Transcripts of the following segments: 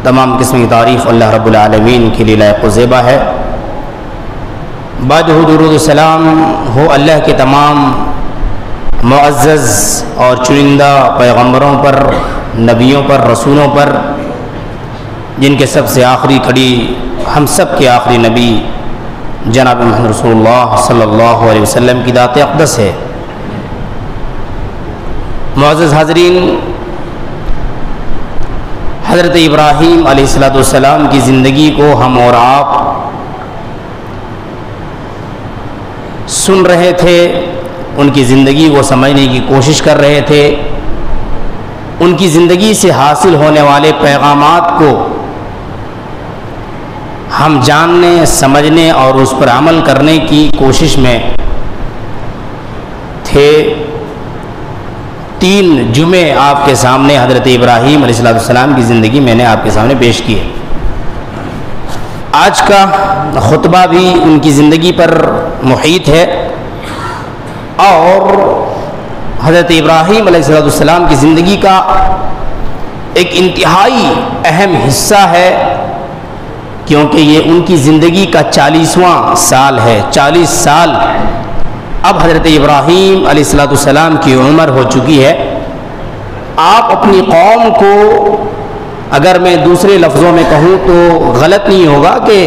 تمام قسم کی تعریف اللہ رب العالمین کے لیے لائق و زیبا ہے۔ بعد درود و سلام ہو اللہ کے تمام معزز اور چنندہ پیغمبروں پر، نبیوں پر، رسولوں پر، جن کے سب سے آخری کڑی ہم سب کے آخری نبی جناب محمد رسول اللہ صلی اللہ علیہ وسلم کی ذات اقدس ہے۔ معزز حاضرین، حضرت ابراہیم علیہ السلام کی زندگی کو ہم اور آپ سن رہے تھے، ان کی زندگی کو سمجھنے کی کوشش کر رہے تھے، ان کی زندگی سے حاصل ہونے والے پیغامات کو ہم جاننے، سمجھنے اور اس پر عمل کرنے کی کوشش میں تھے۔ 3 جمعے آپ کے سامنے حضرت ابراہیم علیہ السلام کی زندگی میں نے آپ کے سامنے پیش کی ہے۔ آج کا خطبہ بھی ان کی زندگی پر محیط ہے اور حضرت ابراہیم علیہ السلام کی زندگی کا ایک انتہائی اہم حصہ ہے، کیونکہ یہ ان کی زندگی کا 40واں سال ہے۔ 40 سال اب حضرت ابراہیم علیہ السلام کی عمر ہو چکی ہے۔ آپ اپنی قوم کو اگر میں دوسرے لفظوں میں کہوں تو غلط نہیں ہوگا کہ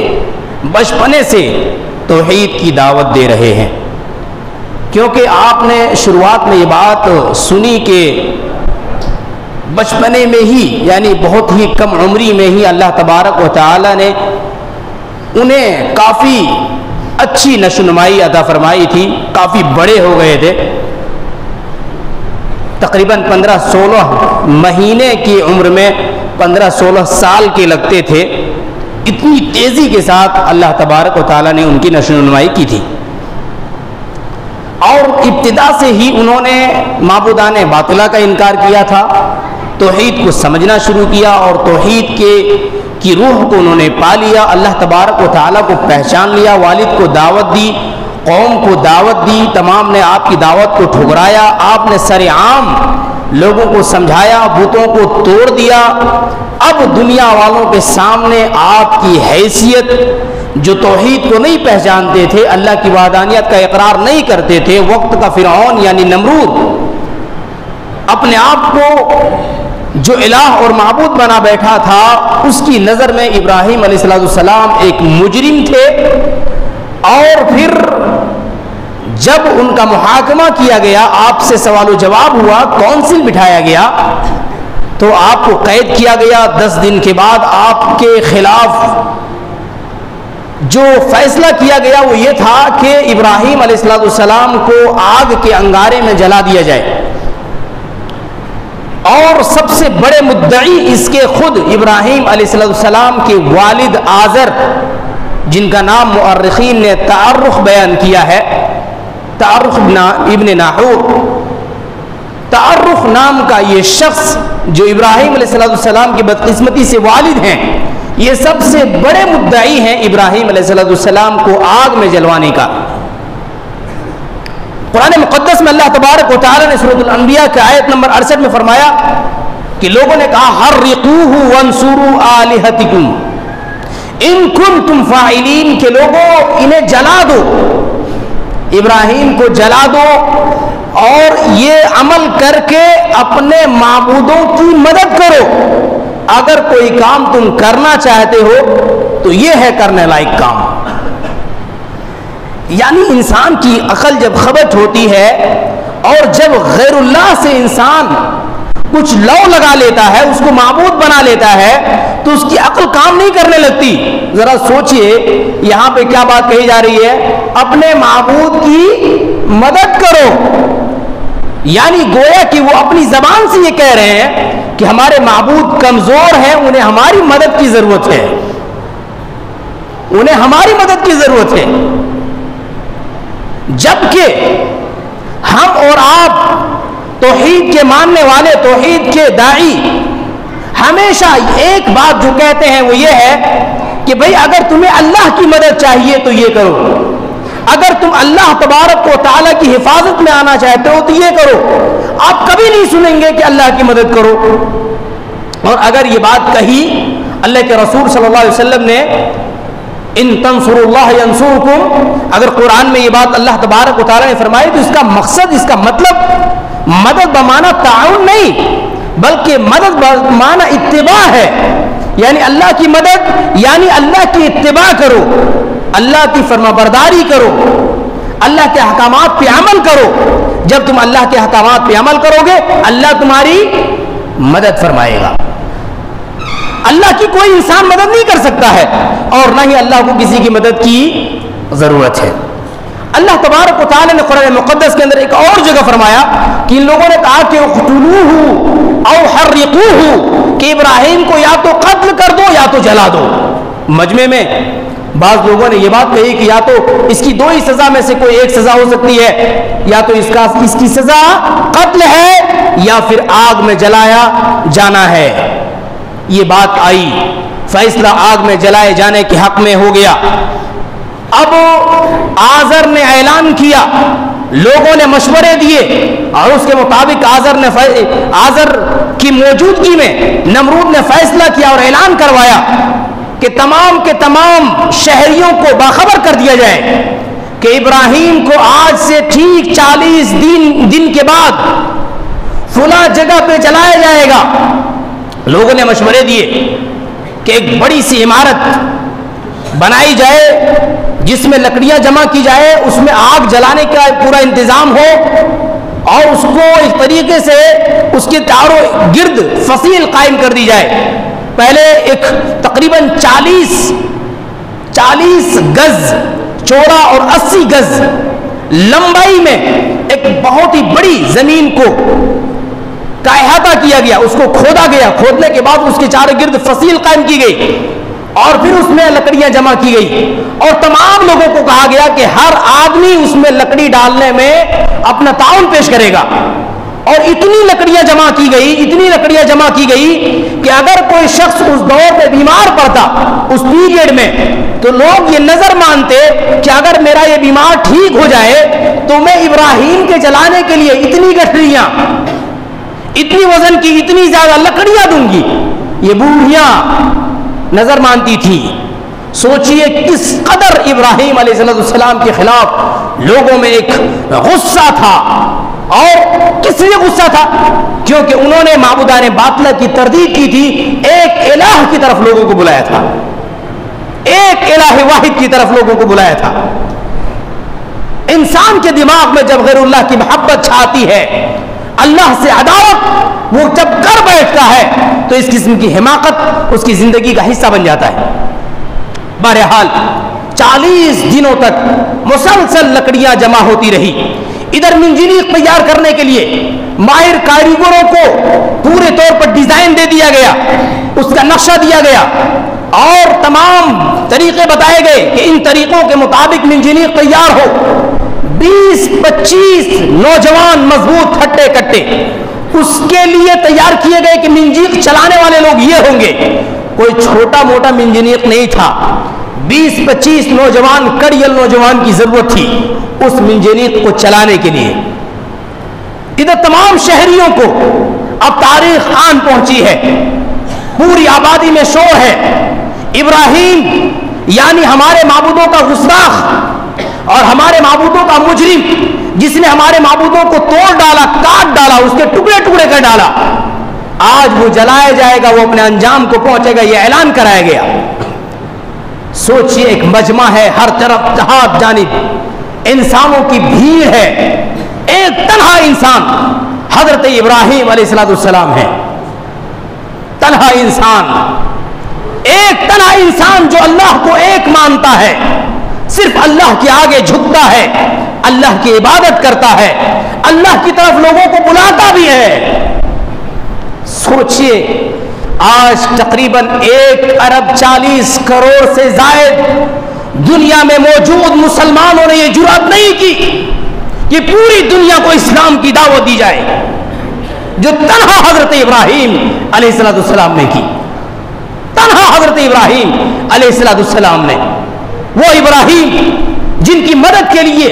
بچپنے سے توحید کی دعوت دے رہے ہیں، کیونکہ آپ نے شروعات میں یہ بات سنی کہ بچپنے میں ہی، یعنی بہت ہی کم عمری میں ہی اللہ تبارک و تعالی نے انہیں کافی اچھی نشوونمائی عطا فرمائی تھی، کافی بڑے ہو گئے تھے، تقریباً 15-16 مہینے کی عمر میں 15-16 سال کے لگتے تھے۔ اتنی تیزی کے ساتھ اللہ تبارک و تعالی نے ان کی نشوونمائی کی تھی، اور ابتدا سے ہی انہوں نے معبودان باطلہ کا انکار کیا تھا، توحید کو سمجھنا شروع کیا اور توحید کی روح کو انہوں نے پا لیا، اللہ تبارک و تعالیٰ کو پہچان لیا، والد کو دعوت دی، قوم کو دعوت دی، تمام نے آپ کی دعوت کو ٹھکرایا، آپ نے سر عام لوگوں کو سمجھایا، بتوں کو توڑ دیا۔ اب دنیا والوں کے سامنے آپ کی حیثیت، جو توحید کو نہیں پہچانتے تھے، اللہ کی وحدانیت کا اقرار نہیں کرتے تھے، وقت کا فرعون یعنی نمرود اپنے آپ کو جو الہ اور معبود بنا بیٹھا تھا، اس کی نظر میں ابراہیم علیہ السلام ایک مجرم تھے۔ اور پھر جب ان کا محاکمہ کیا گیا، آپ سے سوال و جواب ہوا، کونسل بٹھایا گیا تو آپ کو قید کیا گیا۔ 10 دن کے بعد آپ کے خلاف جو فیصلہ کیا گیا وہ یہ تھا کہ ابراہیم علیہ السلام کو آگ کے انگارے میں جلا دیا جائے، اور سب سے بڑے مدعی اس کے خود ابراہیم علیہ السلام کے والد آزر، جن کا نام مؤرخین نے تعرخ بیان کیا ہے، تعرخ ابن ناحور۔ تعرخ نام کا یہ شخص جو ابراہیم علیہ السلام کی بدقسمتی سے والد ہیں، یہ سب سے بڑے مدعی ہیں ابراہیم علیہ السلام کو آگ میں جلوانے کا۔ قرآن مقدس میں اللہ تبارک و تعالی نے سورۃ الانبیاء کے آیت نمبر 68 میں فرمایا کہ لوگوں نے کہا حرقوہ وانصروا آلہتکم ان کنتم فاعلین، کہ لوگوں انہیں جلا دو، ابراہیم کو جلا دو اور یہ عمل کر کے اپنے معبودوں کی مدد کرو، اگر کوئی کام تم کرنا چاہتے ہو تو یہ ہے کرنے لائق کام۔ یعنی انسان کی عقل جب خبت ہوتی ہے اور جب غیر اللہ سے انسان کچھ لو لگا لیتا ہے، اس کو معبود بنا لیتا ہے، تو اس کی عقل کام نہیں کرنے لگتی۔ ذرا سوچئے یہاں پہ کیا بات کہی جا رہی ہے، اپنے معبود کی مدد کرو، یعنی گویا کہ وہ اپنی زبان سے یہ کہہ رہے ہیں کہ ہمارے معبود کمزور ہیں، انہیں ہماری مدد کی ضرورت ہے، انہیں ہماری مدد کی ضرورت ہے۔ جبکہ ہم اور آپ توحید کے ماننے والے، توحید کے داعی، ہمیشہ ایک بات جو کہتے ہیں وہ یہ ہے کہ بھئی اگر تمہیں اللہ کی مدد چاہیے تو یہ کرو، اگر تم اللہ تبارک و تعالیٰ کی حفاظت میں آنا چاہتے ہو تو یہ کرو۔ آپ کبھی نہیں سنیں گے کہ اللہ کی مدد کرو، اور اگر یہ بات کہی اللہ کے رسول صلی اللہ علیہ وسلم نے ان تنصروا اللہ ینصرکم، اگر قرآن میں یہ بات اللہ تبارک و تعالیٰ نے فرمائی تو اس کا مقصد، اس کا مطلب مدد بمعنی تعاون نہیں، بلکہ مدد بمعنی اتباع ہے، یعنی اللہ کی مدد یعنی اللہ کی اتباع کرو، اللہ کی فرمانبرداری کرو، اللہ کے احکامات پہ عمل کرو۔ جب تم اللہ کے احکامات پہ عمل کرو گے اللہ تمہاری مدد فرمائے گا۔ اللہ کی کوئی انسان مدد نہیں کر سکتا ہے اور نہ ہی اللہ کو کسی کی مدد کی ضرورت ہے۔ اللہ تبارک و تعالی نے قرآن مقدس کے اندر ایک اور جگہ فرمایا کہ ان لوگوں نے کہا کہ اقتلوہ او حرقوہ، کہ ابراہیم کو یا تو قتل کر دو یا تو جلا دو۔ مجمع میں بعض لوگوں نے یہ بات کہی کہ یا تو اس کی دو ہی سزا میں سے کوئی ایک سزا ہو سکتی ہے، یا تو اس کی سزا قتل ہے یا پھر آگ میں جلایا جانا ہے۔ یہ بات آئی، فیصلہ آگ میں جلائے جانے کے حق میں ہو گیا۔ اب آزر نے اعلان کیا، لوگوں نے مشورے دیے اور اس کے مطابق آزر کی موجودگی میں نمرود نے فیصلہ کیا اور اعلان کروایا کہ تمام کے تمام شہریوں کو باخبر کر دیا جائے کہ ابراہیم کو آج سے ٹھیک 40 دن کے بعد فلاں جگہ پہ جلایا جائے گا۔ لوگوں نے مشورے دیے کہ ایک بڑی سی عمارت بنائی جائے جس میں لکڑیاں جمع کی جائے، اس میں آگ جلانے کا پورا انتظام ہو اور اس کو اس طریقے سے اس کے چاروں گرد فصیل قائم کر دی جائے۔ پہلے ایک تقریباً 40 گز چوڑا اور 80 گز لمبائی میں ایک بہت ہی بڑی زمین کو کا احاطہ کیا گیا، اس کو کھودا گیا، کھودنے کے بعد اس کے چاروں گرد فصیل قائم کی گئی اور پھر اس میں لکڑیاں جمع کی گئی اور تمام لوگوں کو کہا گیا کہ ہر آدمی اس میں لکڑی ڈالنے میں اپنا تعاون پیش کرے گا۔ اور اتنی لکڑیاں جمع کی گئی کہ اگر کوئی شخص اس دور میں بیمار پڑتا اس پیریڈ میں تو لوگ یہ نظر مانتے کہ اگر میرا یہ بیمار ٹھیک ہو جائے تو میں ابراہیم کے جلانے کے لیے اتنی گٹھڑیاں، اتنی وزن کی اتنی زیادہ لکڑیاں دوں گی۔ یہ بوڑھیاں نظر مانتی تھی۔ سوچئے کس قدر ابراہیم علیہ السلام کے خلاف لوگوں میں ایک غصہ تھا، اور کس لیے غصہ تھا؟ کیونکہ انہوں نے معبودان باطلہ کی تردید کی تھی، ایک الہ کی طرف لوگوں کو بلایا تھا، ایک الہ واحد کی طرف لوگوں کو بلایا تھا۔ انسان کے دماغ میں جب غیر اللہ کی محبت چھاتی ہے، اللہ سے عداوت وہ جب کر بیٹھتا ہے تو اس قسم کی حماقت اس کی زندگی کا حصہ بن جاتا ہے۔ بہرحال 40 دنوں تک مسلسل لکڑیاں جمع ہوتی رہی۔ ادھر منجنیق تیار کرنے کے لیے ماہر کاریگروں کو پورے طور پر ڈیزائن دے دیا گیا، اس کا نقشہ دیا گیا اور تمام طریقے بتائے گئے کہ ان طریقوں کے مطابق منجنیق تیار ہو۔ 20-25 نوجوان مضبوط ہٹے کٹے اس کے لیے تیار کیے گئے کہ منجنیق چلانے والے لوگ یہ ہوں گے۔ کوئی چھوٹا موٹا منجنیق نہیں تھا، 20-25 نوجوان کڑیل نوجوان کی ضرورت تھی اس منجنیق کو چلانے کے لیے۔ ادھر تمام شہریوں کو اب تاریخ آن پہنچی ہے، پوری آبادی میں شور ہے، ابراہیم یعنی ہمارے معبودوں کا گستاخ اور ہمارے معبودوں کا مجرم، جس نے ہمارے معبودوں کو توڑ ڈالا، کاٹ ڈالا، اس کے ٹکڑے ٹکڑے کر ڈالا، آج وہ جلایا جائے گا، وہ اپنے انجام کو پہنچے گا، یہ اعلان کرایا گیا۔ سوچئے ایک مجمع ہے، ہر طرف جہاد جانب انسانوں کی بھیڑ ہے، ایک تنہا انسان حضرت ابراہیم علیہ السلام ہے، تنہا انسان، ایک تنہا انسان جو اللہ کو ایک مانتا ہے، صرف اللہ کے آگے جھکتا ہے، اللہ کی عبادت کرتا ہے، اللہ کی طرف لوگوں کو بلاتا بھی ہے۔ سوچئے آج تقریباً 1.40 ارب سے زائد دنیا میں موجود مسلمانوں نے یہ جرأت نہیں کی کہ پوری دنیا کو اسلام کی دعوت دی جائے جو تنہا حضرت ابراہیم علیہ السلام نے کی۔ تنہا حضرت ابراہیم علیہ السلام نے، وہ ابراہیم جن کی مدد کے لیے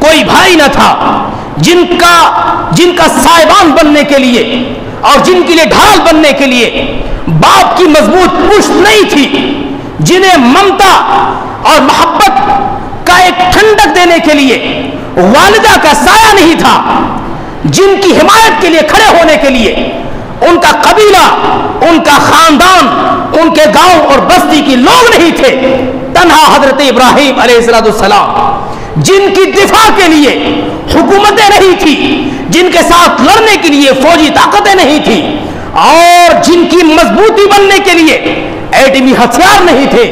کوئی بھائی نہ تھا، جن کا سائبان بننے کے لیے اور جن کے لیے ڈھال بننے کے لیے باپ کی مضبوط پشت نہیں تھی، جنہیں ممتا اور محبت کا ایک ٹھنڈک دینے کے لیے والدہ کا سایہ نہیں تھا، جن کی حمایت کے لیے کھڑے ہونے کے لیے ان کا قبیلہ، ان کا خاندان، ان کے گاؤں اور بستی کے لوگ نہیں تھے، تنہا حضرت ابراہیم علیہ السلام، جن کی دفاع کے لیے حکومتیں نہیں تھی، جن کے ساتھ لڑنے کے لیے فوجی طاقتیں نہیں تھی، اور جن کی مضبوطی بننے کے لیے ایٹمی ہتھیار نہیں تھے،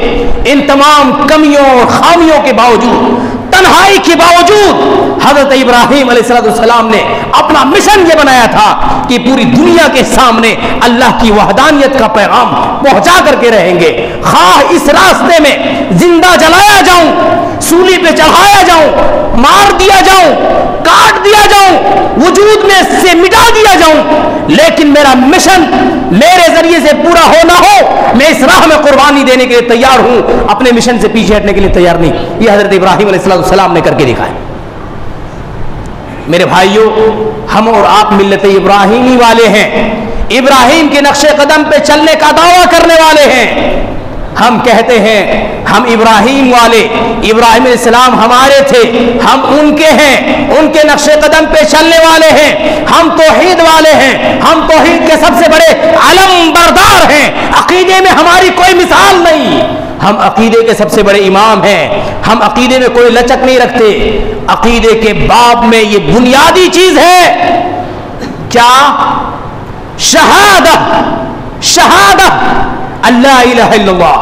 ان تمام کمیوں اور خامیوں کے باوجود، تنہائی کے باوجود حضرت ابراہیم علیہ السلام نے اپنا مشن یہ بنایا تھا کہ پوری دنیا کے سامنے اللہ کی وحدانیت کا پیغام پہنچا کر کے رہیں گے، خواہ اس راستے میں زندہ جلایا جاؤں، سولی پہ چڑھایا جاؤں، مار دیا جاؤں، کاٹ دیا جاؤں، وجود میں سے مٹا دیا جاؤں، لیکن میرا مشن میرے ذریعے سے پورا ہو نہ ہو، میں اس راہ میں قربانی دینے کے لیے تیار ہوں، اپنے مشن سے پیچھے ہٹنے کے لیے تیار نہیں۔ یہ حضرت ابراہیم علیہ السلام نے کر کے دکھایا۔ میرے بھائیوں، ہم اور آپ ملت ابراہیمی والے ہیں، ابراہیم کے نقش قدم پہ چلنے کا دعویٰ کرنے والے ہیں۔ ہم کہتے ہیں ہم ابراہیم والے، ابراہیم علیہ السلام ہمارے تھے، ہم ان کے ہیں، ان کے نقش قدم پہ چلنے والے ہیں، ہم توحید والے ہیں، ہم توحید کے سب سے بڑے علم بردار ہیں، عقیدے میں ہماری کوئی مثال نہیں، ہم عقیدے کے سب سے بڑے امام ہیں، ہم عقیدے میں کوئی لچک نہیں رکھتے۔ عقیدے کے باب میں یہ بنیادی چیز ہے کیا؟ شہادت اللہ الہ الا اللہ،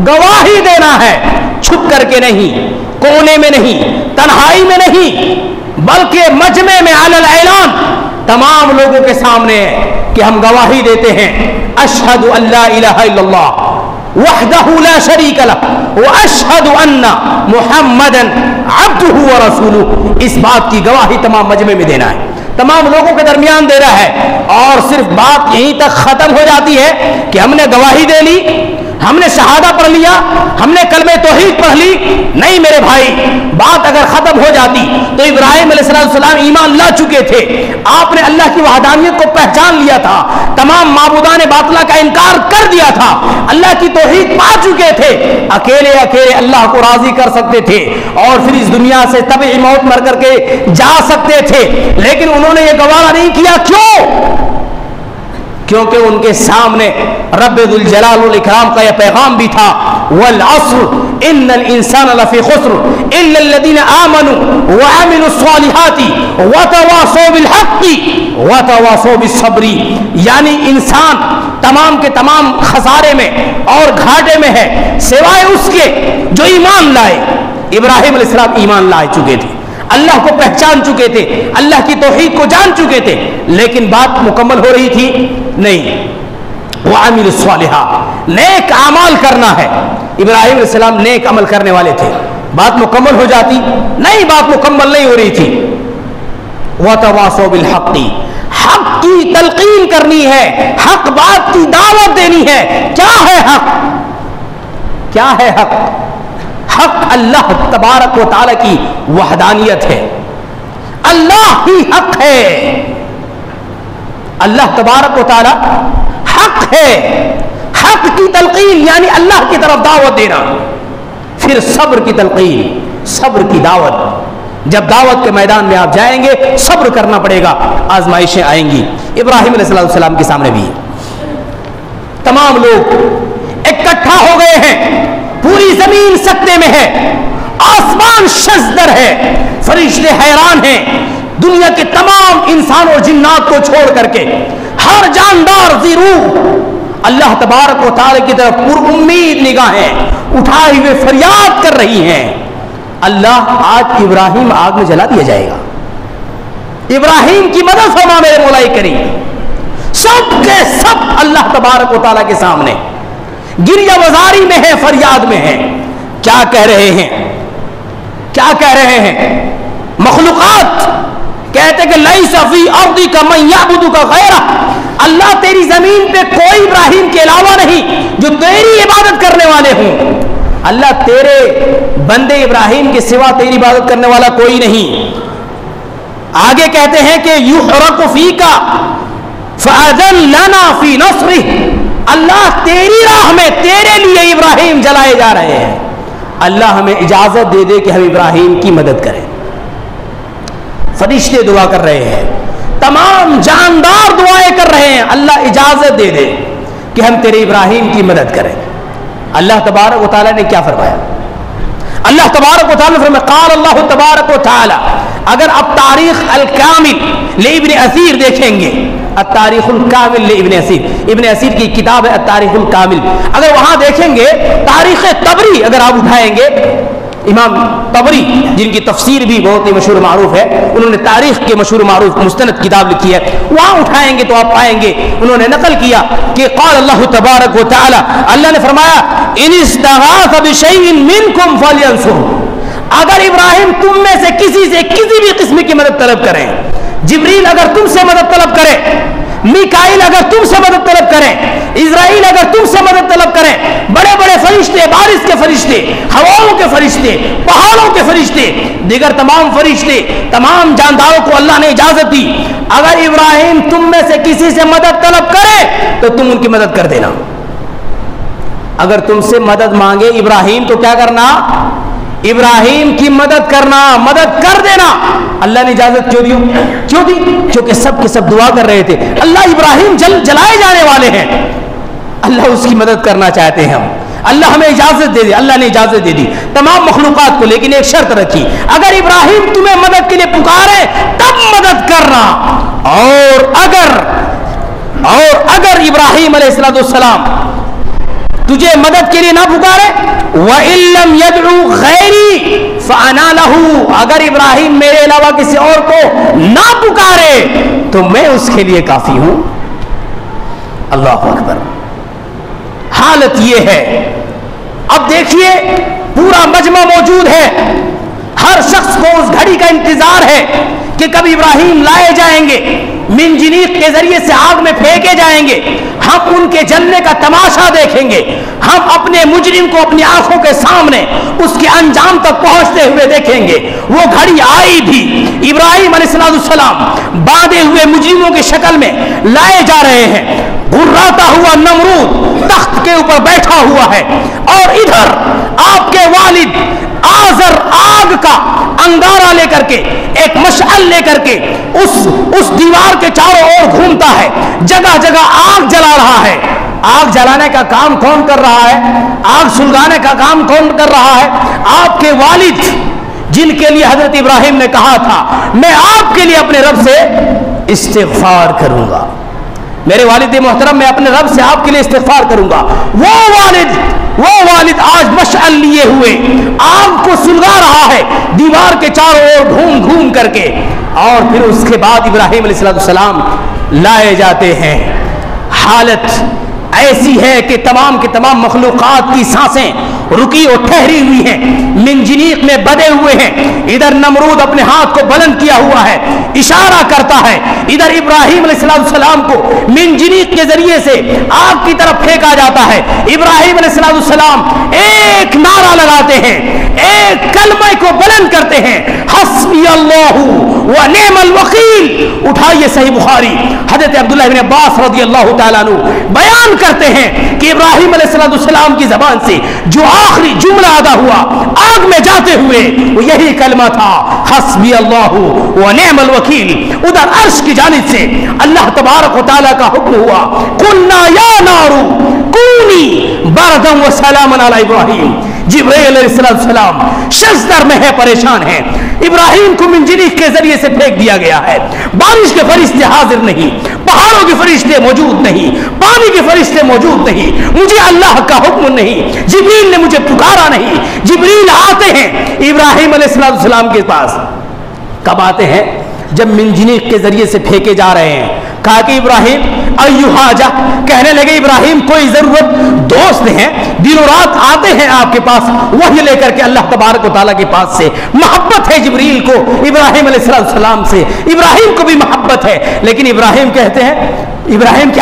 گواہی دینا ہے، چھپ کر کے نہیں، کونے میں نہیں، تنہائی میں نہیں، بلکہ مجمع میں علی الاعلان تمام لوگوں کے سامنے کہ ہم گواہی دیتے ہیں، اشہد ان لا الہ الا اللہ وحدہ لا شریک لہ واشہد ان محمدا عبدہ ورسولہ، اس بات کی گواہی تمام مجمع میں دینا ہے، تمام لوگوں کے درمیان دینا ہے، اور صرف بات یہیں تک ختم ہو جاتی ہے کہ ہم نے گواہی دے لی، ہم نے شہادہ پڑھ لیا، ہم نے کلمہ توحید پڑھ لی، نہیں میرے بھائی، بات اگر ختم ہو جاتی تو ابراہیم علیہ السلام ایمان لا چکے تھے، آپ نے اللہ کی وحدانیت کو پہچان لیا تھا، تمام معبودان باطلہ کا انکار کر دیا تھا، اللہ کی توحید پا چکے تھے، اکیلے اللہ کو راضی کر سکتے تھے اور پھر اس دنیا سے طبعی موت مر کر کے جا سکتے تھے، لیکن انہوں نے یہ گوارا نہیں کیا۔ کیوں؟ کیونکہ ان کے سامنے رب ذوالجلال والاکرام کا یہ پیغام بھی تھا، والعصر ان الانسان لفی خسر الا الذین آمنوا وعملوا الصالحات وتواصوا بالحق وتواصوا بالصبر، یعنی انسان تمام کے تمام خسارے میں اور گھاٹے میں ہے سوائے اس کے جو ایمان لائے۔ ابراہیم علیہ السلام ایمان لائے چکے تھے، اللہ کو پہچان چکے تھے، اللہ کی توحید کو جان چکے تھے، لیکن بات مکمل ہو رہی تھی نہیں۔ وَعَمِلُوا الصَّالِحَاتِ، نیک اعمال کرنا ہے، ابراہیم علیہ السلام نیک عمل کرنے والے تھے، بات مکمل ہو جاتی نہیں، بات مکمل نہیں ہو رہی تھی۔ وَتَوَاصَوْا بِالْحَقِّ، حق کی تلقین کرنی ہے، حق بات کی دعوت دینی ہے۔ کیا ہے حق؟ کیا ہے حق؟ حق اللہ تبارک و تعالی کی وحدانیت ہے، اللہ ہی حق ہے، اللہ تبارک و تعالی حق ہے۔ حق کی تلقین یعنی اللہ کی طرف دعوت دینا، پھر صبر کی تلقین، صبر کی دعوت، جب دعوت کے میدان میں آپ جائیں گے صبر کرنا پڑے گا، آزمائشیں آئیں گی۔ ابراہیم علیہ السلام کے سامنے بھی تمام لوگ اکٹھا ہو گئے ہیں، پوری زمین سکتے میں ہے، آسمان شزدر ہے، فرشتے حیران ہیں، دنیا کے تمام انسان اور جنات کو چھوڑ کر کے ہر جاندار ذی روح اللہ تبارک و تعالی کی طرف پر امید نگاہیں اٹھائے ہوئے فریاد کر رہی ہیں، اللہ آج ابراہیم آگ میں جلا دیا جائے گا، ابراہیم کی مدد فرما میرے مولا کریم۔ سب کے سب اللہ تبارک و تعالی کے سامنے گریہ وزاری میں ہے، فریاد میں ہے۔ کیا کہہ رہے ہیں؟ کیا کہہ رہے ہیں؟ مخلوقات کہتے کہ لیس فی ارضک من یعبدک غیرہ، اللہ تیری زمین پہ کوئی ابراہیم کے علاوہ نہیں جو تیری عبادت کرنے والے ہوں، اللہ تیرے بندے ابراہیم کے سوا تیری عبادت کرنے والا کوئی نہیں۔ آگے کہتے ہیں کہ یحرق فیک فاذن لنا فی نصرہ، اللہ تیری راہ میں تیرے لیے ابراہیم جلائے جا رہے ہیں، اللہ ہمیں اجازت دے دے کہ ہم ابراہیم کی مدد کریں۔ فرشتے دعا کر رہے ہیں، تمام جاندار دعائیں کر رہے ہیں، اللہ اجازت دے دے کہ ہم تیرے ابراہیم کی مدد کریں۔ اللہ تبارک و تعالیٰ نے کیا فرمایا؟ اللہ تبارک و تعالیٰ نے فرمایا قال اللہ تبارک و تعالیٰ، اگر اب تاریخ الکامل لابن اثیر دیکھیں گے، التاریخ الکامل لابن اثیر، ابن اثیر کی کتاب ہے التاریخ الکامل، اگر وہاں دیکھیں گے تاریخ طبری اگر آپ اٹھائیں گے، امام طبری جن کی تفسیر بھی بہت ہی مشہور معروف ہے، انہوں نے تاریخ کے مشہور معروف مستند کتاب لکھی ہے، وہاں اٹھائیں گے تو آپ پائیں گے انہوں نے نقل کیا کہ قال اللہ تبارک و تعالی، اللہ نے فرمایا ان استغاث بشیء منکم فلینصر، اگر ابراہیم تم میں سے کسی بھی قسم کی مدد طلب کریں، جبریل اگر تم سے مدد طلب کرے، میکائیل اگر تم سے مدد طلب کریں، اسرائیل اگر تم سے مدد طلب کریں، بڑے بڑے فرشتے، بارش کے فرشتے، ہواؤں کے فرشتے، پہاڑوں کے فرشتے، دیگر تمام فرشتے، تمام جانداروں کو اللہ نے اجازت دی، اگر ابراہیم تم میں سے کسی سے مدد طلب کرے تو تم ان کی مدد کر دینا۔ اگر تم سے مدد مانگے ابراہیم تو کیا کرنا؟ ابراہیم کی مدد کرنا، مدد کر دینا۔ اللہ نے اجازت کیوں دی؟ کیونکہ سب کے سب دعا کر رہے تھے، اللہ ابراہیم جلائے جانے والے ہیں، اللہ اس کی مدد کرنا چاہتے ہیں ہم، اللہ ہمیں اجازت دے دے۔ اللہ نے اجازت دے دی تمام مخلوقات کو، لیکن ایک شرط رکھی، اگر ابراہیم تمہیں مدد کے لیے پکارے تب مدد کرنا، اور اگر ابراہیم علیہ السلام تجھے مدد کے لیے نہ پکارے، وَإِن لَّمْ يَدْعُوا غَيْرِي فَأَنَا لَهُ، اگر ابراہیم میرے علاوہ کسی اور کو نہ پکارے تو میں اس کے لیے کافی ہوں۔ اللہ اکبر۔ حالت یہ ہے، اب دیکھیے پورا مجمع موجود ہے، ہر شخص کو اس گھڑی کا انتظار ہے کہ کب ابراہیم لائے جائیں گے، منجنیق کے ذریعے سے آگ میں پھینکے جائیں گے، ہم ان کے جلنے کا تماشا دیکھیں گے، ہم اپنے مجرم کو اپنی آنکھوں کے سامنے اس کے انجام تک پہنچتے ہوئے دیکھیں گے۔ وہ گھڑی آئی بھی، ابراہیم علیہ السلام باندھے ہوئے مجرموں کی شکل میں لائے جا رہے ہیں، گھراتا ہوا نمرود تخت کے اوپر بیٹھا ہوا ہے، اور ادھر آپ کے والد آزر آگ کا انگارہ لے کر کے، ایک مشعل لے کر کے اس دیوار کے چاروں اور گھومتا ہے، جگہ جگہ آگ جلا رہا ہے۔ آگ جلانے کا کام کون کر رہا ہے؟ آگ سلگانے کا کام کون کر رہا ہے؟ آپ کے والد، جن کے لیے حضرت ابراہیم نے کہا تھا میں آپ کے لیے اپنے رب سے استغفار کروں گا، میرے والد محترم میں اپنے رب سے آپ کے لیے استغفار کروں گا، وہ والد آج مشعل لیے ہوئے آگ کو سلگا رہا ہے دیوار کے چاروں اور گھوم گھوم کر کے، اور پھر اس کے بعد ابراہیم علیہ السلام لائے جاتے ہیں۔ حالت ایسی ہے کہ تمام کے تمام مخلوقات کی سانسیں رکی اور ٹھہری ہوئی ہیں، منجنیق میں بدے ہوئے ہیں، ادھر نمرود اپنے ہاتھ کو بلند کیا ہوا ہے، اشارہ کرتا ہے، ادھر ابراہیم علیہ السلام کو منجنیق کے ذریعے سے آگ کی طرف پھینکا جاتا ہے۔ ابراہیم علیہ السلام ایک نعرہ لگاتے ہیں، ایک کلمہ کو بلند کرتے ہیں، حسبی اللہ ونعم الوکیل۔ اٹھائیے صحیح بخاری، حضرت عبداللہ بن عباس رضی اللہ تعالیٰ عنہ بیان کرتے ہیں کہ ابراہیم علیہ السلام کی زبان سے جو آخری جملہ ادا ہوا آگ میں جاتے ہوئے وہ یہی کلمہ تھا، حسبی اللہ ونعم الوکیل۔ ادھر عرش کی جانب سے اللہ تبارک و تعالیٰ کا حکم ہوا، قلنا یا نار کونی بردا وسلاما علی ابراہیم۔ جبرائیل علیہ السلام شزدر میں ہے، پریشان ہے، ابراہیم کو منجنیق کے ذریعے سے پھینک دیا گیا ہے، بارش کے فرشتے حاضر نہیں، پہاڑوں کے فرشتے موجود نہیں، پانی کے فرشتے موجود نہیں، مجھے اللہ کا حکم نہیں، جبریل نے مجھے پکارا نہیں۔ جبریل آتے ہیں ابراہیم علیہ السلام کے پاس، کب آتے ہیں؟ جب منجنیق کے ذریعے سے پھینکے جا رہے ہیں۔ کہا کہ ابراہیم ایو حاجہ، کہنے لگے ابراہیم کوئی ضرورت، دوست ہیں، دن و رات آتے ہیں آپ کے پاس وحی لے کر کے اللہ تبارک و تعالیٰ کے پاس سے، محبت ہے جبریل کو ابراہیم علیہ السلام سے، ابراہیم کو بھی محبت ہے، لیکن ابراہیم کیا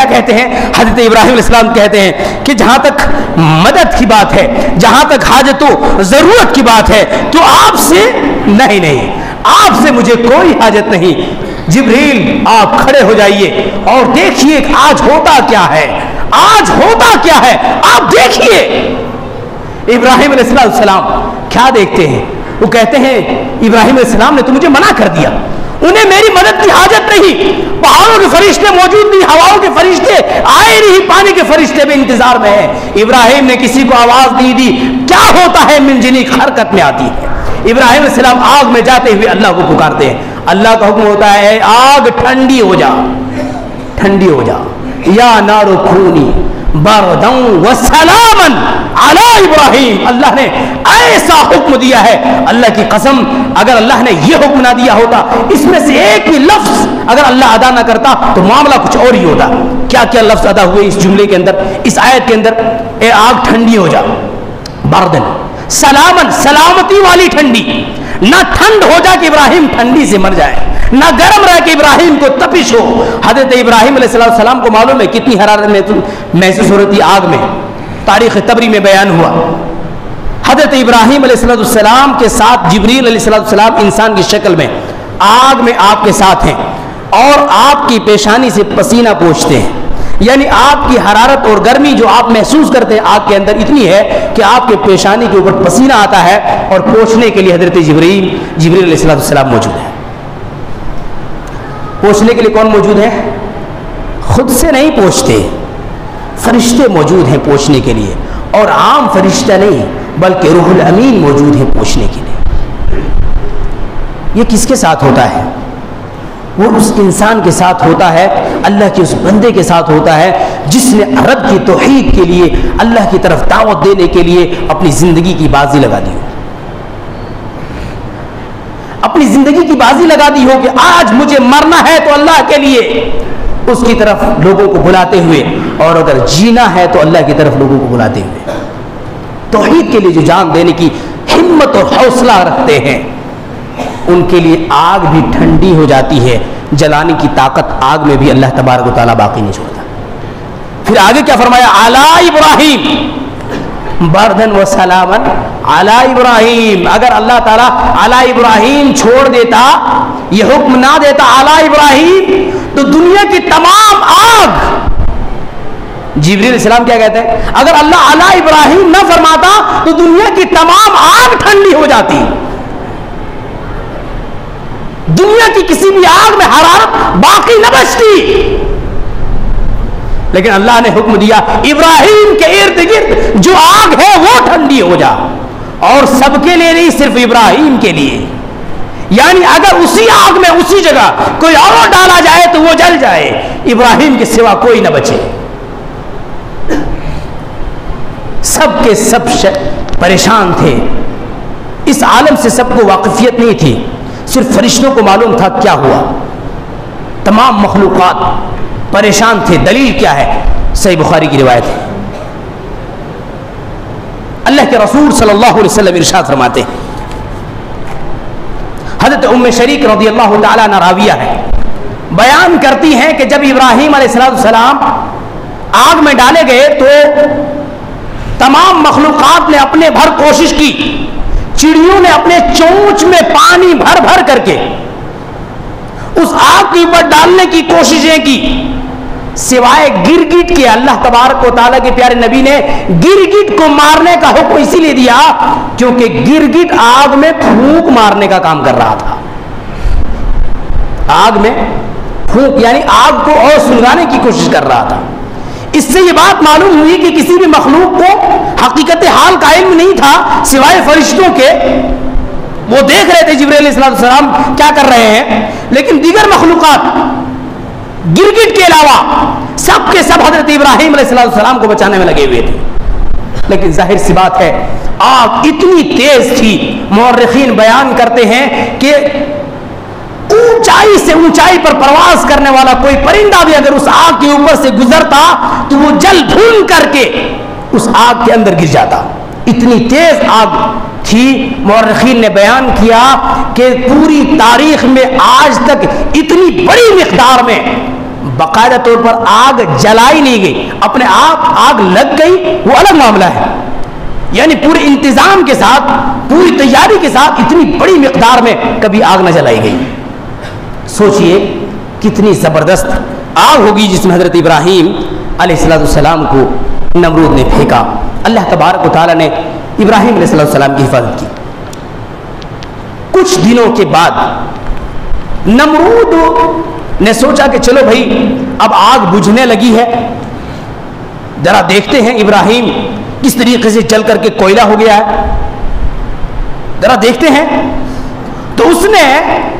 کہتے ہیں؟ حضرت ابراہیم علیہ السلام کہتے ہیں کہ جہاں تک مدد کی بات ہے، جہاں تک حاجت و ضرورت کی بات ہے تو آپ سے نہیں، آپ سے مجھے کوئی حاجت نہیں۔ جبریل آپ کھڑے ہو جائیے اور دیکھیے آج ہوتا کیا ہے، آج ہوتا کیا ہے آپ دیکھیے۔ ابراہیم علیہ السلام کیا دیکھتے ہیں؟ وہ کہتے ہیں ابراہیم علیہ السلام نے تو مجھے منع کر دیا، انہیں میری مدد کی حاجت نہیں، پہاڑوں کے فرشتے موجود نہیں، ہواؤں کے فرشتے آئے نہیں، پانی کے فرشتے بھی انتظار میں ہیں۔ ابراہیم نے کسی کو آواز نہیں دی۔ کیا ہوتا ہے؟ منجنیق حرکت میں آتی ہے۔ ابراہیم علیہ السلام آگ میں جاتے ہوئے اللہ کو پکارتے ہیں، اللہ کا حکم ہوتا ہے آگ ٹھنڈی ہو جا، ٹھنڈی ہو جا، یا نار کونی برداً وسلاما علی ابراہیم۔ اللہ نے ایسا حکم دیا ہے، اللہ کی قسم اگر اللہ نے یہ حکم نہ دیا ہوتا، اس میں سے ایک بھی لفظ اگر اللہ ادا نہ کرتا تو معاملہ کچھ اور ہی ہوتا۔ کیا کیا لفظ ادا ہوئے اس جملے کے اندر، اس آیت کے اندر؟ اے آگ ٹھنڈی ہو جا، بردن سلامن، سلامتی والی ٹھنڈی، نہ ٹھنڈ ہو جا کہ ابراہیم ٹھنڈی سے مر جائے، نہ گرم رہے کہ ابراہیم کو تپش ہو۔ حضرت ابراہیم علیہ السلام کو معلوم ہے کتنی حرارت محسوس ہو رہی تھی آگ میں، تاریخ طبری میں بیان ہوا۔ حضرت ابراہیم علیہ السلام کے ساتھ جبریل علیہ السلام انسان کی شکل میں آگ میں آپ کے ساتھ ہیں اور آپ کی پیشانی سے پسینہ پوچھتے ہیں، یعنی آپ کی حرارت اور گرمی جو آپ محسوس کرتے ہیں آگ کے اندر اتنی ہے کہ آپ کے پیشانی کے اوپر پسینہ آتا ہے، اور پوچھنے کے لیے حضرت جبریل علیہ السلام موجود ہے۔ پوچھنے کے لیے کون موجود ہے؟ خود سے نہیں پوچھتے، فرشتے موجود ہیں پوچھنے کے لیے، اور عام فرشتہ نہیں بلکہ روح الامین موجود ہے پوچھنے کے لیے۔ یہ کس کے ساتھ ہوتا ہے؟ وہ اس انسان کے ساتھ ہوتا ہے، اللہ کے اس بندے کے ساتھ ہوتا ہے جس نے رب کی توحید کے لیے، اللہ کی طرف دعوت دینے کے لیے اپنی زندگی کی بازی لگا دی ہو، اپنی زندگی کی بازی لگا دی ہو کہ آج مجھے مرنا ہے تو اللہ کے لیے، اس کی طرف لوگوں کو بلاتے ہوئے، اور اگر جینا ہے تو اللہ کی طرف لوگوں کو بلاتے ہوئے، توحید کے لیے جو جان دینے کی ہمت اور حوصلہ رکھتے ہیں، ان کے لیے آگ بھی ٹھنڈی ہو جاتی ہے، جلانے کی طاقت آگ میں بھی اللہ تبارک و تعالیٰ باقی نہیں چھوڑتا۔ پھر آگے کیا فرمایا؟ علی ابراہیم بردن و سلامن علی ابراہیم۔ اگر اللہ تعالیٰ علی ابراہیم چھوڑ دیتا، یہ حکم نہ دیتا علی ابراہیم، تو دنیا کی تمام آگ، جبریل علیہ السلام کیا کہتے ہیں؟ اگر اللہ علی ابراہیم نہ فرماتا تو دنیا کی تمام آگ ٹھنڈی ہو جاتی، دنیا کی کسی بھی آگ میں حرارت باقی نہ بچتی، لیکن اللہ نے حکم دیا ابراہیم کے ارد گرد جو آگ ہے وہ ٹھنڈی ہو جا، اور سب کے لیے نہیں، صرف ابراہیم کے لیے۔ یعنی اگر اسی آگ میں اسی جگہ کوئی اور ڈالا جائے تو وہ جل جائے، ابراہیم کے سوا کوئی نہ بچے۔ سب کے سب پریشان تھے، اس عالم سے سب کو واقفیت نہیں تھی، صرف فرشتوں کو معلوم تھا کیا ہوا، تمام مخلوقات پریشان تھے۔ دلیل کیا ہے؟ صحیح بخاری کی روایت ہے، اللہ کے رسول صلی اللہ علیہ وسلم ارشاد فرماتے ہیں، حضرت ام شریک رضی اللہ تعالیٰ عنہ راویہ ہے، بیان کرتی ہیں کہ جب ابراہیم علیہ السلام آگ میں ڈالے گئے تو تمام مخلوقات نے اپنے بھر کوشش کی، چڑیوں نے اپنے چونچ میں پانی بھر بھر کر کے اس آگ کے اوپر ڈالنے کی کوششیں کی، سوائے گرگٹ کے۔ اللہ تبارک و تعالیٰ کے پیارے نبی نے گرگٹ کو مارنے کا حکم اسی لیے دیا کیونکہ گرگٹ آگ میں پھونک مارنے کا کام کر رہا تھا، آگ میں پھونک یعنی آگ کو اور سلگانے کی کوشش کر رہا تھا۔ اس سے یہ بات معلوم ہوئی کہ کسی بھی مخلوق کو حقیقت حال کا علم نہیں تھا سوائے فرشتوں کے، وہ دیکھ رہے تھے جبرائیل علیہ السلام کیا کر رہے ہیں، لیکن دیگر مخلوقات گرگٹ کے علاوہ سب کے سب حضرت ابراہیم علیہ السلام کو بچانے میں لگے ہوئے تھے۔ لیکن ظاہر سی بات ہے آگ اتنی تیز تھی، مورخین بیان کرتے ہیں کہ اونچائی سے اونچائی پر پرواز کرنے والا کوئی پرندہ بھی اگر اس آگ کے اوپر سے گزرتا تو وہ جل بھون کر کے اس آگ کے اندر گر جاتا، اتنی تیز آگ تھی۔ مورخین نے بیان کیا کہ پوری تاریخ میں آج تک اتنی بڑی مقدار میں باقاعدہ طور پر آگ جلائی نہیں گئی، اپنے آپ آگ لگ گئی وہ الگ معاملہ ہے، یعنی پورے انتظام کے ساتھ، پوری تیاری کے ساتھ اتنی بڑی مقدار میں کبھی آگ نہ جلائی گئی۔ سوچئے کتنی زبردست آگ ہوگی جس میں حضرت ابراہیم علیہ السلام کو نمرود نے پھینکا، اللہ تبارک و تعالیٰ نے ابراہیم علیہ السلام کی حفاظت کی۔ کچھ دنوں کے بعد نمرود نے سوچا کہ چلو بھائی اب آگ بجھنے لگی ہے، ذرا دیکھتے ہیں ابراہیم کس طریقے سے جل کر کے کوئلہ ہو گیا ہے، ذرا دیکھتے ہیں۔ تو اس نے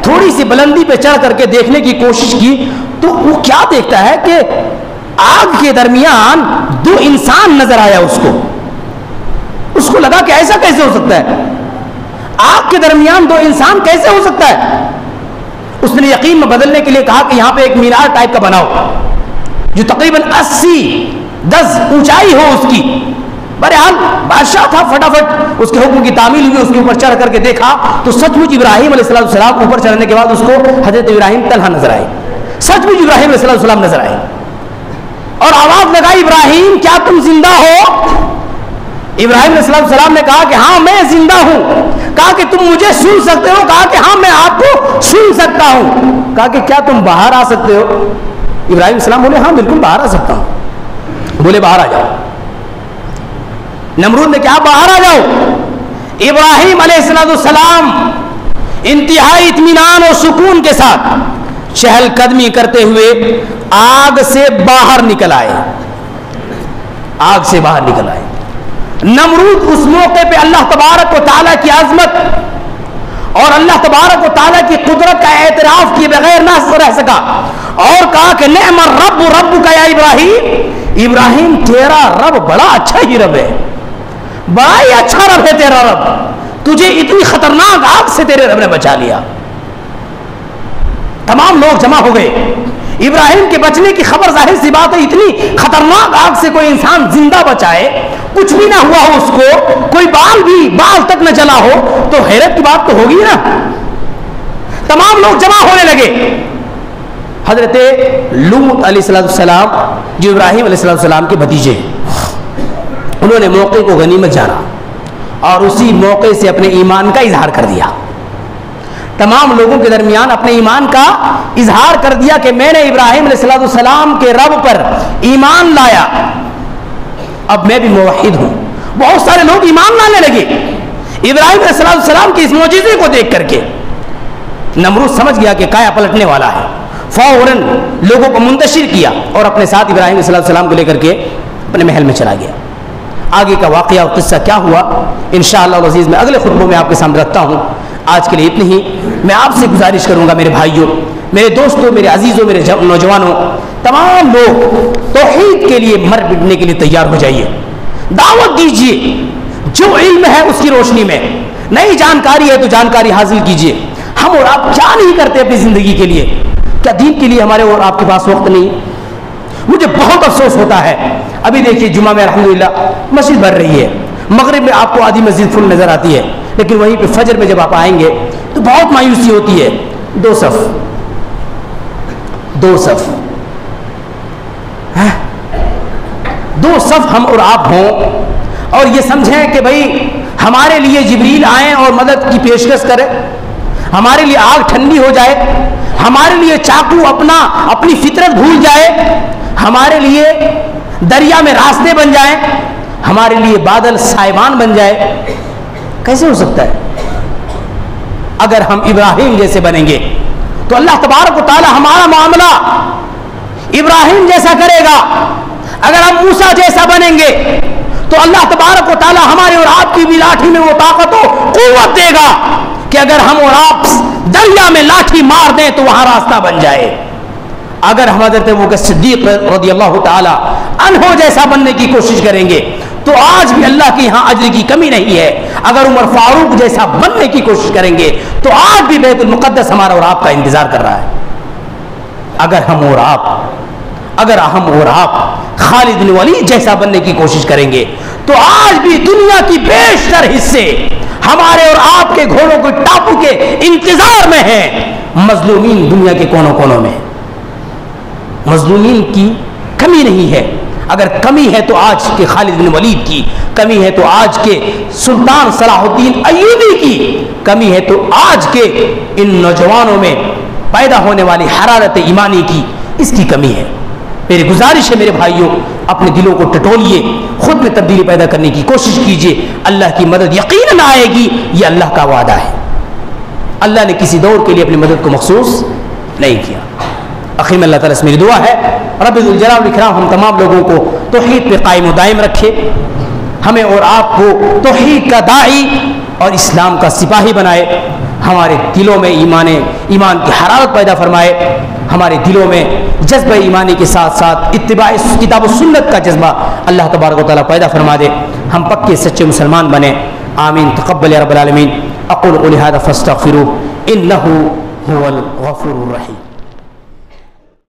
تھوڑی سی بلندی پہ چڑھ کر کے دیکھنے کی کوشش کی، تو وہ کیا دیکھتا ہے کہ آگ کے درمیان دو انسان نظر آیا اس کو لگا کہ ایسا کیسے ہو سکتا ہے، آگ کے درمیان دو انسان کیسے ہو سکتا ہے۔ اس نے یقین میں بدلنے کے لیے کہا کہ یہاں پہ ایک مینار ٹائپ کا بناؤ جو تقریباً 80 گز اونچائی ہو اس کی۔ بہرحال بادشاہ تھا، فٹافٹ اس کے حکم کی تعمیل ہوئی، اس کے اوپر چڑھ کر کے دیکھا تو سچ مچ ابراہیم علیہ السلام اوپر چڑھنے کے بعد اس کو حضرت ابراہیم تنہا نظر آئے، سچ مچ ابراہیم علیہ السلام نظر آئے، اور آواز لگائی ابراہیم کیا تم زندہ ہو؟ ابراہیم علیہ السلام نے کہا کہ ہاں میں زندہ ہوں۔ کہا کہ تم مجھے سن سکتے ہو؟ کہا کہ ہاں میں آپ کو سن سکتا ہوں۔ کہا کہ کیا تم باہر آ سکتے ہو؟ ابراہیم علیہ السلام بولے ہاں بالکل باہر آ سکتا ہوں۔ بولے باہر آ جاؤ۔ نمرود نے کہا باہر آ جاؤ۔ ابراہیم علیہ السلام انتہائی اطمینان اور سکون کے ساتھ چہل قدمی کرتے ہوئے آگ سے باہر نکل آئے، آگ سے باہر نکل آئے۔ نمرود اس موقع پہ اللہ تبارک و تعالیٰ کی عظمت اور اللہ تبارک و تعالیٰ کی قدرت کا اعتراف کیے بغیر نہ رہ سکا، اور کہا کہ نعم الرب ربک یا ابراہیم، ابراہیم تیرا رب بڑا اچھا ہی رب ہے، بڑا ہی اچھا رب ہے تیرا رب، تجھے اتنی خطرناک آگ سے تیرے رب نے بچا لیا۔ تمام لوگ جمع ہو گئے، ابراہیم کے بچنے کی خبر، ظاہر سی بات ہے اتنی خطرناک آگ سے کوئی انسان زندہ بچائے، کچھ بھی نہ ہوا ہو اس کو، کوئی بال تک نہ جلا ہو، تو حیرت کی بات تو ہوگی نا۔ تمام لوگ جمع ہونے لگے۔ حضرت لوط علیہ السلام جو ابراہیم علیہ السلام کے بھتیجے، انہوں نے موقع کو غنیمت جانا اور اسی موقع سے اپنے ایمان کا اظہار کر دیا۔ تمام لوگوں کے درمیان اپنے ایمان کا اظہار کر دیا کہ میں نے ابراہیم علیہ السلام کے رب پر ایمان لایا، اب میں بھی موحد ہوں۔ بہت سارے لوگ ایمان لانے لگے ابراہیم علیہ السلام کے اس معجزے کو دیکھ کر کے۔ نمرود سمجھ گیا کہ کایا پلٹنے والا ہے، فوراً لوگوں کو منتشر کیا اور اپنے ساتھ ابراہیم علیہ السلام کو لے کر کے اپنے محل میں چلا گیا۔ آگے کا واقعہ اور قصہ کیا ہوا انشاءاللہ العزیز میں اگلے خطبوں میں آپ کے سامنے رکھتا ہوں۔ آج کے لیے اتنی ہی۔ میں آپ سے گزارش کروں گا میرے بھائیوں، میرے دوستوں، میرے عزیزوں، میرے نوجوانوں، تمام لوگ توحید کے لیے مر مٹنے کے لیے تیار ہو جائیے، دعوت دیجیے، جو علم ہے اس کی روشنی میں، نئی جانکاری ہے تو جانکاری حاصل کیجیے۔ ہم اور آپ کیا نہیں کرتے اپنی زندگی کے لیے، کیا دین کے لیے ہمارے اور آپ کے پاس وقت نہیں؟ مجھے بہت افسوس ہوتا ہے، ابھی دیکھیے جمعہ میں الحمدللہ مسجد بھر رہی ہے، مغرب میں آپ کو آدھی مسجد فل نظر آتی ہے، لیکن وہیں پہ فجر میں جب آپ آئیں گے تو بہت مایوسی ہوتی ہے۔ دو صف ہم اور آپ ہوں اور یہ سمجھیں کہ بھائی ہمارے لیے جبریل آئیں اور مدد کی پیشکش کرے، ہمارے لیے آگ ٹھنڈی ہو جائے، ہمارے لیے چاقو اپنی فطرت بھول جائے، ہمارے لیے دریا میں راستے بن جائیں، ہمارے لیے بادل سائبان بن جائے۔ کیسے ہو سکتا ہے؟ اگر ہم ابراہیم جیسے بنیں گے تو اللہ تبارک و تعالی ہمارا معاملہ ابراہیم جیسا کرے گا۔ اگر ہم موسیٰ جیسا بنیں گے تو اللہ تبارک و تعالی ہمارے اور آپ کی بھی لاٹھی میں وہ طاقت و قوت دے گا کہ اگر ہم اور آپ دریا میں لاٹھی مار دیں تو وہاں راستہ بن جائے۔ اگر ہم حضرت ابوبکر صدیق رضی اللہ تعالی عنہ جیسا بننے کی کوشش کریں گے تو آج بھی اللہ کے یہاں اجر کی کمی نہیں ہے۔ اگر عمر فاروق جیسا بننے کی کوشش کریں گے تو آج بھی بیت المقدس ہمارا اور آپ کا انتظار کر رہا ہے۔ اگر ہم اور آپ خالد بن ولید جیسا بننے کی کوشش کریں گے تو آج بھی دنیا کی بیشتر حصے ہمارے اور آپ کے گھوڑوں کے ٹاپو کے انتظار میں ہیں۔ مظلومین دنیا کے کونوں کونوں میں، مظلومین کی کمی نہیں ہے۔ اگر کمی ہے تو آج کے خالد بن ولید کی کمی ہے، تو آج کے سلطان صلاح الدین ایوبی کی کمی ہے، تو آج کے ان نوجوانوں میں پیدا ہونے والی حرارت ایمانی کی اس کی کمی ہے۔ میری گزارش ہے میرے بھائیوں، اپنے دلوں کو ٹٹولیے، خود میں تبدیلی پیدا کرنے کی کوشش کیجیے، اللہ کی مدد یقیناً آئے گی، یہ اللہ کا وعدہ ہے۔ اللہ نے کسی دور کے لیے اپنی مدد کو مخصوص نہیں کیا۔ آخر میں اللہ تعالیٰ سے میری دعا ہے رب ذوالجلال والاکرام ہم تمام لوگوں کو توحید پہ قائم و دائم رکھے، ہمیں اور آپ کو توحید کا داعی اور اسلام کا سپاہی بنائے، ہمارے دلوں میں ایمان کی حرارت پیدا فرمائے، ہمارے دلوں میں جذبہ ایمانی کے ساتھ ساتھ اتباع کتاب و سنت کا جذبہ اللہ تبارک و تعالیٰ پیدا فرما دے، ہم پکے سچے مسلمان بنے۔ آمین تقبل یا رب العالمین۔ اقول قولی ھذا فاستغفروہ انہ هو الغفور الرحیم۔